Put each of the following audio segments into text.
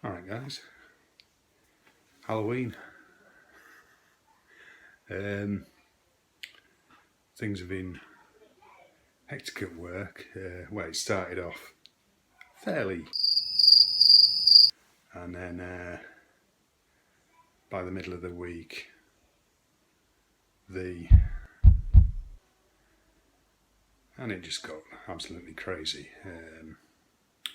Alright guys, Halloween. Things have been hectic at work. Well, it started off fairly, and then by the middle of the week and it just got absolutely crazy.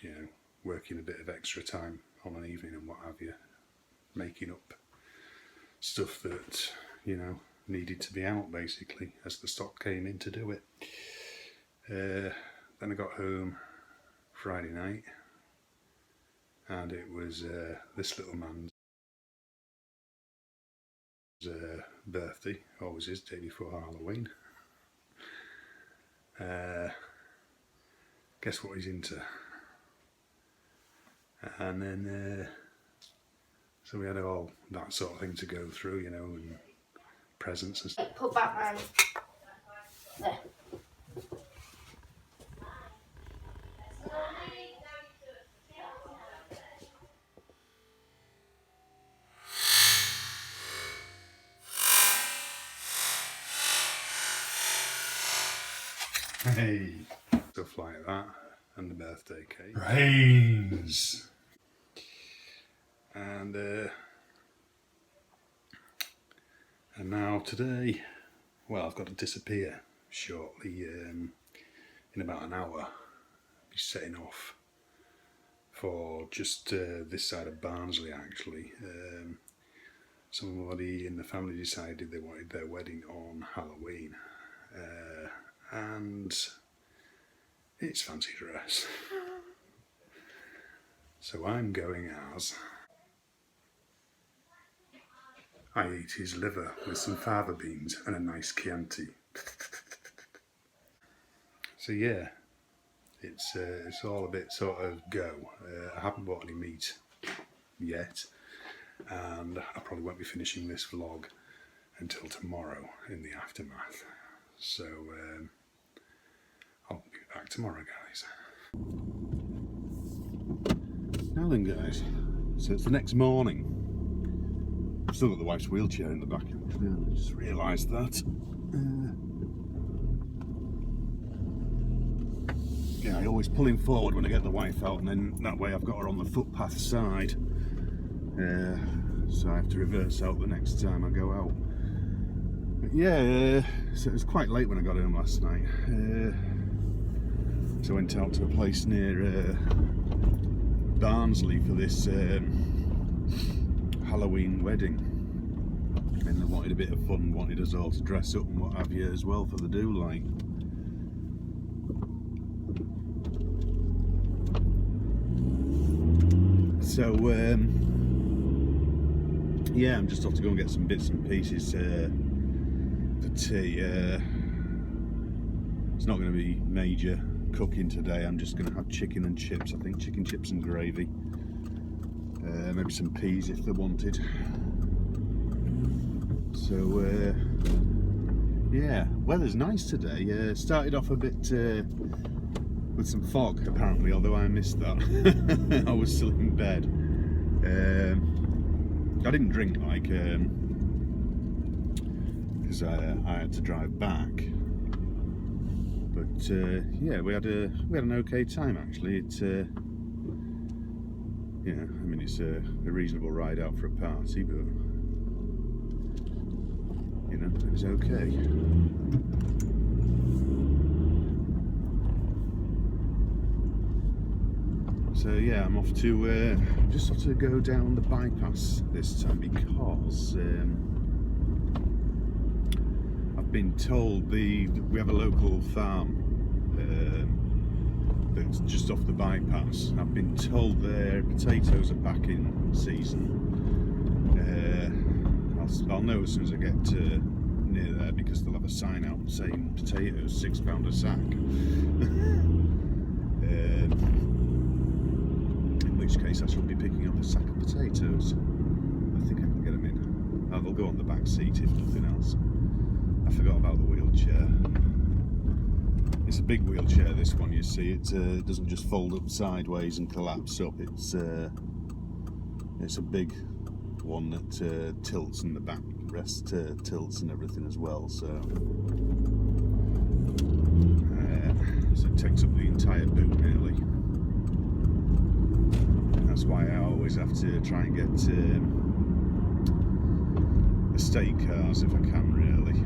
You know, working a bit of extra time on an evening and what have you, making up stuff that, you know, needed to be out basically as the stock came in to do it. Then I got home Friday night and it was this little man's birthday, always is, day before Halloween. Guess what he's into? And then so we had all that sort of thing to go through, you know, and presents and stuff. Put Batman there. Hey, stuff like that, and the birthday cake. Brains. And now today, well, I've got to disappear shortly. In about an hour, I'll be setting off for just this side of Barnsley actually. Somebody in the family decided they wanted their wedding on Halloween, and it's fancy dress. So I'm going as... I ate his liver with some fava beans and a nice Chianti. So yeah, it's all a bit sort of go. I haven't bought any meat yet, and I probably won't be finishing this vlog until tomorrow in the aftermath. So I'll be back tomorrow, guys. Now then, guys, so it's the next morning. I've still got the wife's wheelchair in the back, actually. I just realised that. Yeah, I always pull him forward when I get the wife out, and then that way I've got her on the footpath side. So I have to reverse out the next time I go out. But yeah, so it was quite late when I got home last night. So I went out to a place near Barnsley for this Halloween wedding, and they wanted a bit of fun, wanted us all to dress up and what have you as well for the do light. So yeah, I'm just off to go and get some bits and pieces for tea. It's not going to be major cooking today. I'm just going to have chicken and chips, I think, chicken chips and gravy. Maybe some peas if they're wanted. So yeah, weather's nice today. Started off a bit with some fog apparently, although I missed that. I was still in bed. I didn't drink because I had to drive back. But yeah, we had an okay time actually. It yeah, I mean, it's a reasonable ride out for a party, but you know, it was okay. So yeah, I'm off to just have to go down the bypass this time because I've been told we have a local farm that's just off the bypass. I've been told their potatoes are back in season. I'll know as soon as I get near there, because they'll have a sign out saying potatoes £6 a sack. In which case I shall be picking up a sack of potatoes. I think I can get them in. They'll go on the back seat if nothing else. I forgot about the wheelchair. It's a big wheelchair, this one, you see. It doesn't just fold up sideways and collapse up. It's It's a big one that tilts, and the backrest tilts and everything as well, so it takes up the entire boot nearly. That's why I always have to try and get estate cars if I can, really,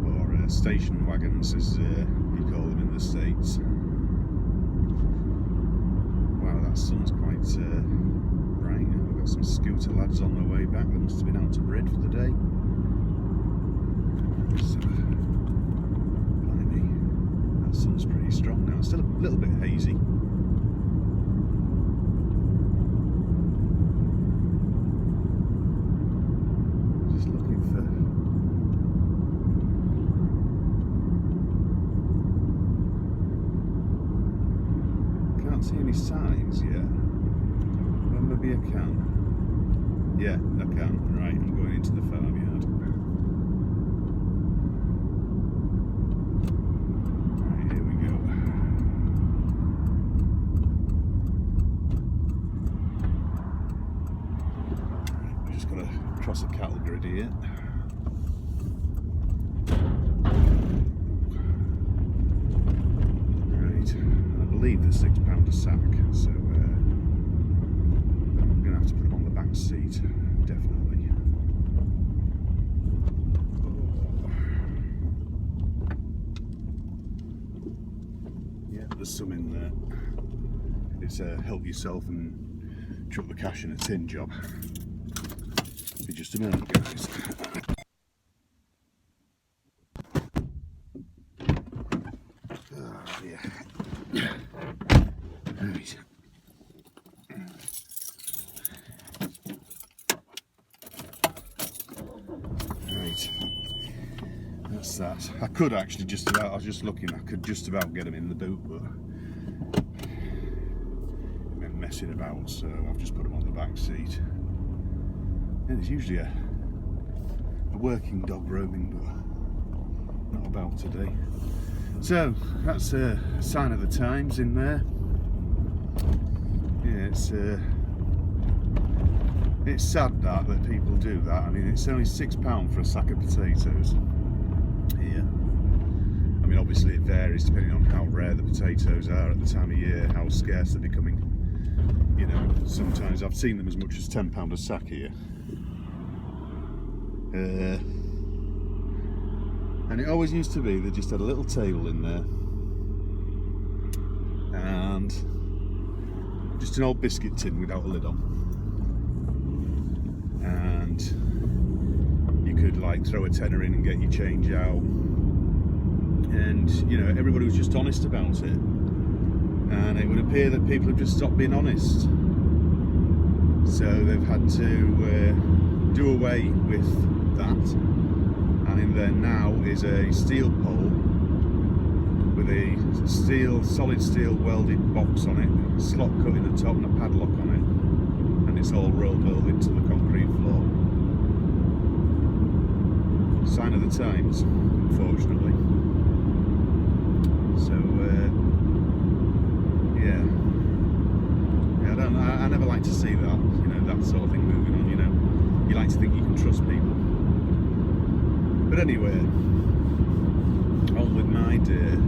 or station wagons as you call them in the States. Wow, that sun's quite bright. We've got some scooter lads on their way back. They must have been out to Brid for the day. So, blimey, that sun's pretty strong now. It's still a little bit hazy. Just looking for... Can't see any signs yet. Well, maybe I can. Yeah, I can. Right, I'm going into the farmyard. Right, here we go. Right, we've just got to cross a cattle grid here. Right, I believe they're £6 a sack, so I'm going to have to put them on the back seat, definitely. Yeah, there's some in there. It's a help yourself and chuck the cash in a tin job. Be just a minute, guys. Oh, yeah. Right. Right. That's that. I could actually just about, I was just looking, I could just about get them in the boot, but I've been messing about, so I've just put them on the back seat. And there's usually a working dog roaming, but not about today. So that's a sign of the times in there. Yeah, it's sad that people do that. I mean, it's only £6 for a sack of potatoes here. I mean, obviously it varies depending on how rare the potatoes are at the time of year, how scarce they're becoming. You know, sometimes I've seen them as much as £10 a sack here. And it always used to be they just had a little table in there and just an old biscuit tin without a lid on, and you could like throw a tenner in and get your change out, and you know, everybody was just honest about it, and it would appear that people have just stopped being honest, so they've had to do away with that. And in there now is a steel pole with a solid steel welded box on it, slot cut in the top and a padlock on it, and it's all rolled into the concrete floor. Sign of the times, unfortunately. So yeah, I never like to see that, you know, that sort of thing moving on. You know, you like to think you can trust people. But anyway, on with my day,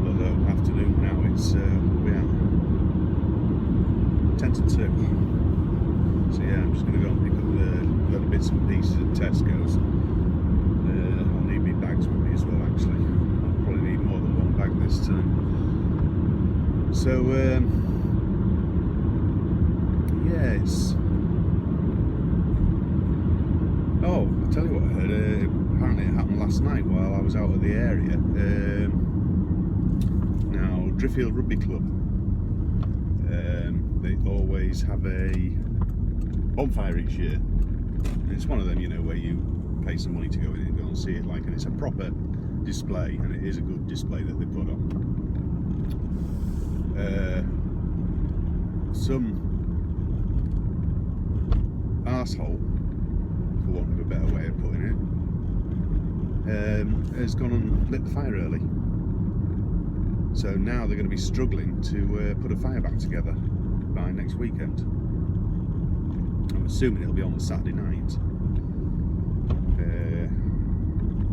although afternoon now, it's, we are 10 to 2. So yeah, I'm just going to go and pick up the little bits and pieces at Tesco's. I'll need my bags with me as well, actually. I'll probably need more than one bag this time. So, yeah, it's... Oh, I'll tell you what I heard. Apparently it happened last night while I was out of the area. Now, Driffield Rugby Club, they always have a bonfire each year. And it's one of them, you know, where you pay some money to go in and go and see it, like, and it's a proper display, and it is a good display that they put on. Some arsehole, for want of a better way of putting it, has gone and lit the fire early. So now they're going to be struggling to put a fire back together. by next weekend. I'm assuming it'll be on the Saturday night,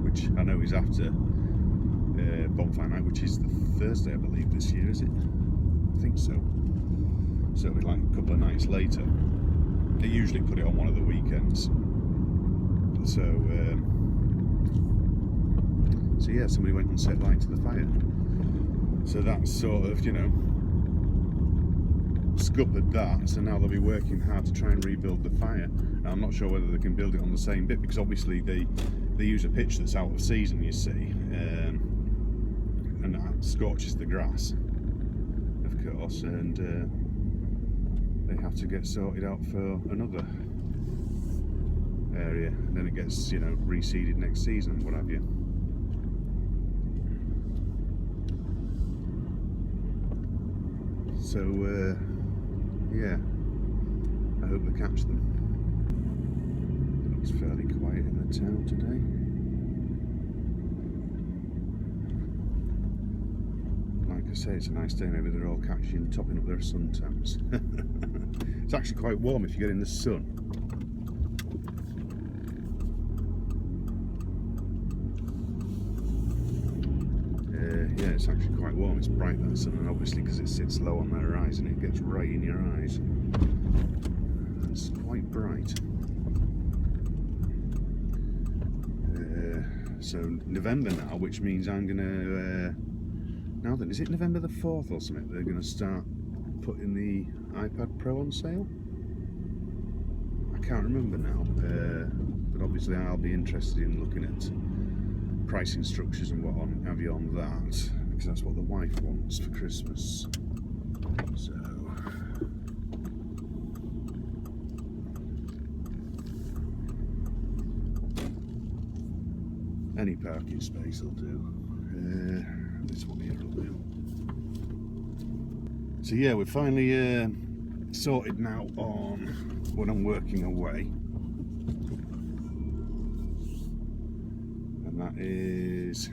which I know is after Bonfire Night, which is the Thursday, I believe, this year, is it? I think so. So it'll be like a couple of nights later. They usually put it on one of the weekends. So yeah, somebody went and set light to the fire. So that's sort of, you know, scuppered that. So now they'll be working hard to try and rebuild the fire. Now, I'm not sure whether they can build it on the same bit, because obviously they use a pitch that's out of season, you see, and that scorches the grass, of course, and they have to get sorted out for another area, and then it gets, you know, reseeded next season and what have you. So yeah, I hope they catch them. It looks fairly quiet in the town today. Like I say, it's a nice day. Maybe they're all catching, topping up their suntans. It's actually quite warm if you get in the sun. Yeah, it's actually quite warm. It's bright, that sun, and obviously because it sits low on the horizon, it gets right in your eyes. It's quite bright. So November now, which means I'm gonna now then, is it November the 4th or something? They're gonna start putting the iPad Pro on sale. I can't remember now, but obviously I'll be interested in looking at pricing structures and what have you on that, because that's what the wife wants for Christmas. So any parking space will do. This one here will do. So yeah, we're finally sorted now on when I'm working away. That is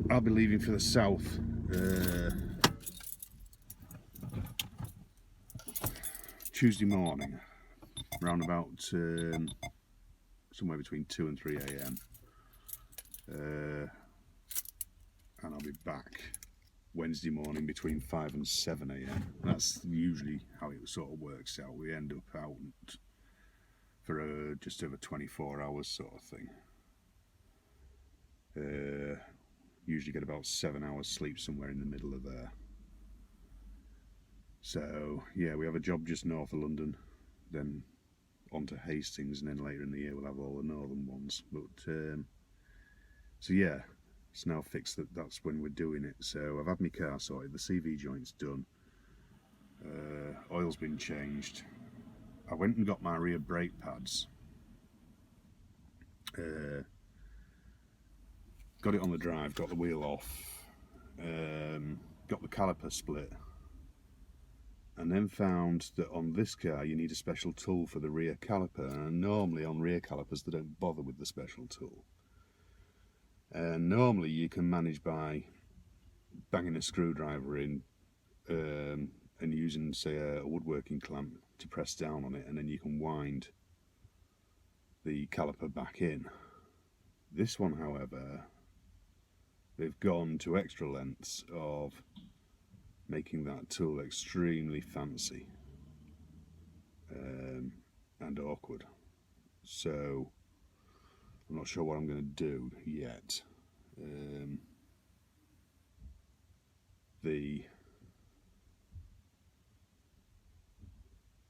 I'll be leaving for the south Tuesday morning, around about somewhere between 2 and 3 a.m. And I'll be back Wednesday morning between 5 and 7 a.m. That's usually how it sort of works out. We end up out for just over 24 hours sort of thing. Usually get about 7 hours sleep somewhere in the middle of there. So yeah, we have a job just north of London, then on to Hastings, and then later in the year we'll have all the northern ones. But so yeah, it's now fixed that that's when we're doing it. So I've had my car sorted, the CV joint's done, oil's been changed. I went and got my rear brake pads, got it on the drive, got the wheel off, got the caliper split, and then found that on this car you need a special tool for the rear caliper, and normally on rear calipers they don't bother with the special tool. And normally you can manage by banging a screwdriver in and using, say, a woodworking clamp to press down on it, and then you can wind the caliper back in. This one, however, they've gone to extra lengths of making that tool extremely fancy and awkward. So I'm not sure what I'm going to do yet.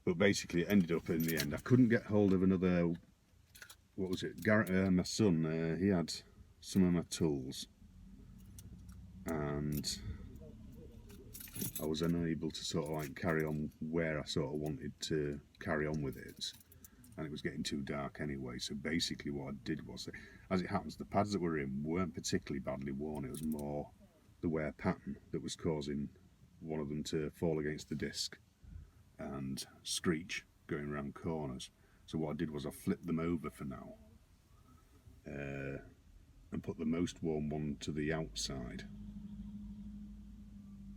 But basically it ended up in the end, I couldn't get hold of another, what was it, my son, he had some of my tools, and I was unable to sort of like carry on where I sort of wanted to carry on with it, and it was getting too dark anyway. So basically what I did was, as it happens, the pads that were in weren't particularly badly worn. It was more the wear pattern that was causing one of them to fall against the disc and screech going around corners. So what I did was I flipped them over for now, and put the most warm one to the outside.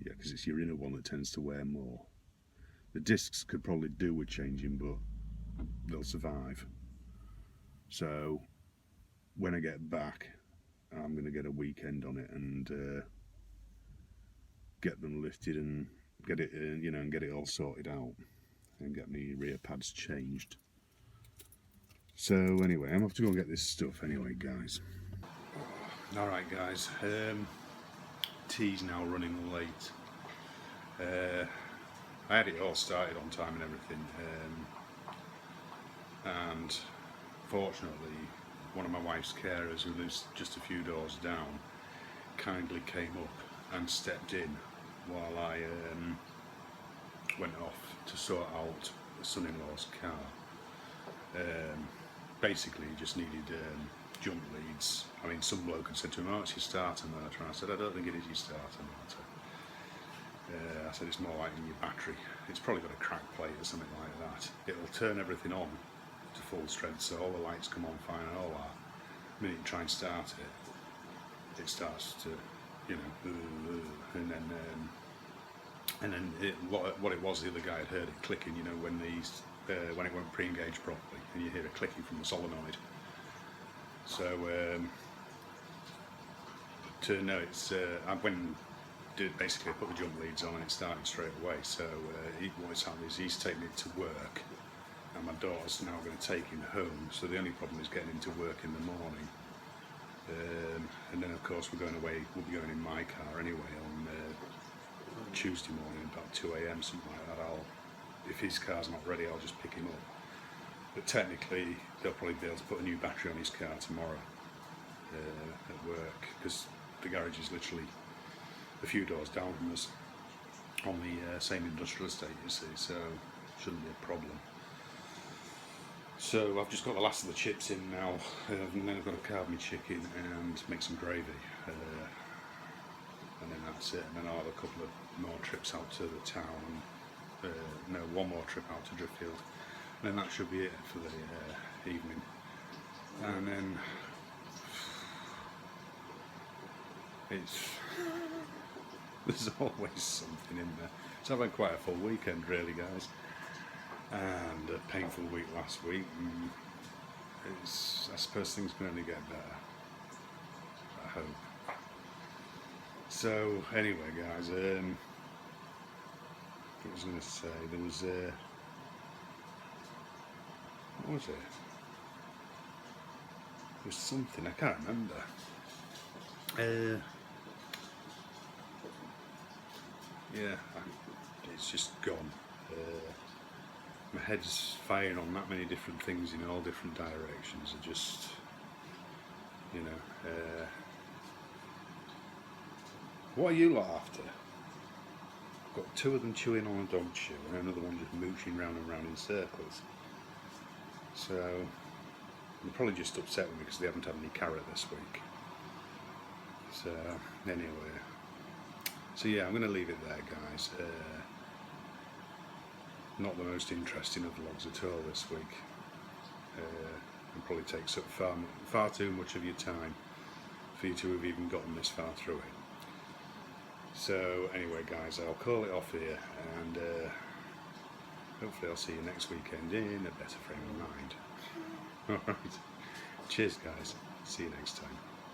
Yeah, because it's your inner one that tends to wear more. The discs could probably do with changing, but they'll survive. So when I get back, I'm going to get a weekend on it and get them lifted and get it, and get it all sorted out and get me rear pads changed. So anyway, I'm off to go and get this stuff anyway, guys. Alright guys, tea's now running late. I had it all started on time and everything, and fortunately one of my wife's carers, who lives just a few doors down, kindly came up and stepped in while I went off to sort out the son-in-law's car. Basically he just needed jump leads. I mean, some bloke had said to him, "Oh, it's your starter motor," and I said, "I don't think it is your starter motor." I said, "It's more like in your battery. It's probably got a crack plate or something like that. It'll turn everything on to full strength, so all the lights come on fine and all that. The minute you try and start it, it starts to, you know, and then what it was, the other guy had heard it clicking, you know, when it won't pre-engage properly, and you hear it clicking from the solenoid. So to know it's I went and did basically put the jump leads on and it started straight away. So what's happening is he's taking it to work, and my daughter's now going to take him home. So the only problem is getting him to work in the morning, and then of course we'll be going in my car anyway on Tuesday morning about 2 AM, something like that. If his car's not ready, I'll just pick him up. But technically, they'll probably be able to put a new battery on his car tomorrow at work, because the garage is literally a few doors down from us on the same industrial estate, you see, so shouldn't be a problem. So I've just got the last of the chips in now, and then I've got to carve my chicken and make some gravy, and then that's it. And then I'll have a couple of more trips out to the town, no, one more trip out to Driffield. And then that should be it for the evening. And then there's always something in there. So I've had quite a full weekend really, guys, and a painful week last week. And I suppose things can only get better, I hope. So anyway, guys, what was I going to say? There was what was it? There was something, I can't remember. Yeah, it's just gone. My head's firing on that many different things in all different directions. I just, you know, what are you lot after? Got two of them chewing on a dog chew and another one just mooching round and round in circles. So they're probably just upset with me because they haven't had any carrot this week. So anyway, so yeah, I'm going to leave it there, guys. Not the most interesting of vlogs at all this week. It probably takes up far too much of your time for you to have even gotten this far through it. So anyway, guys, I'll call it off here, and hopefully I'll see you next weekend in a better frame of mind. Alright, cheers guys, see you next time.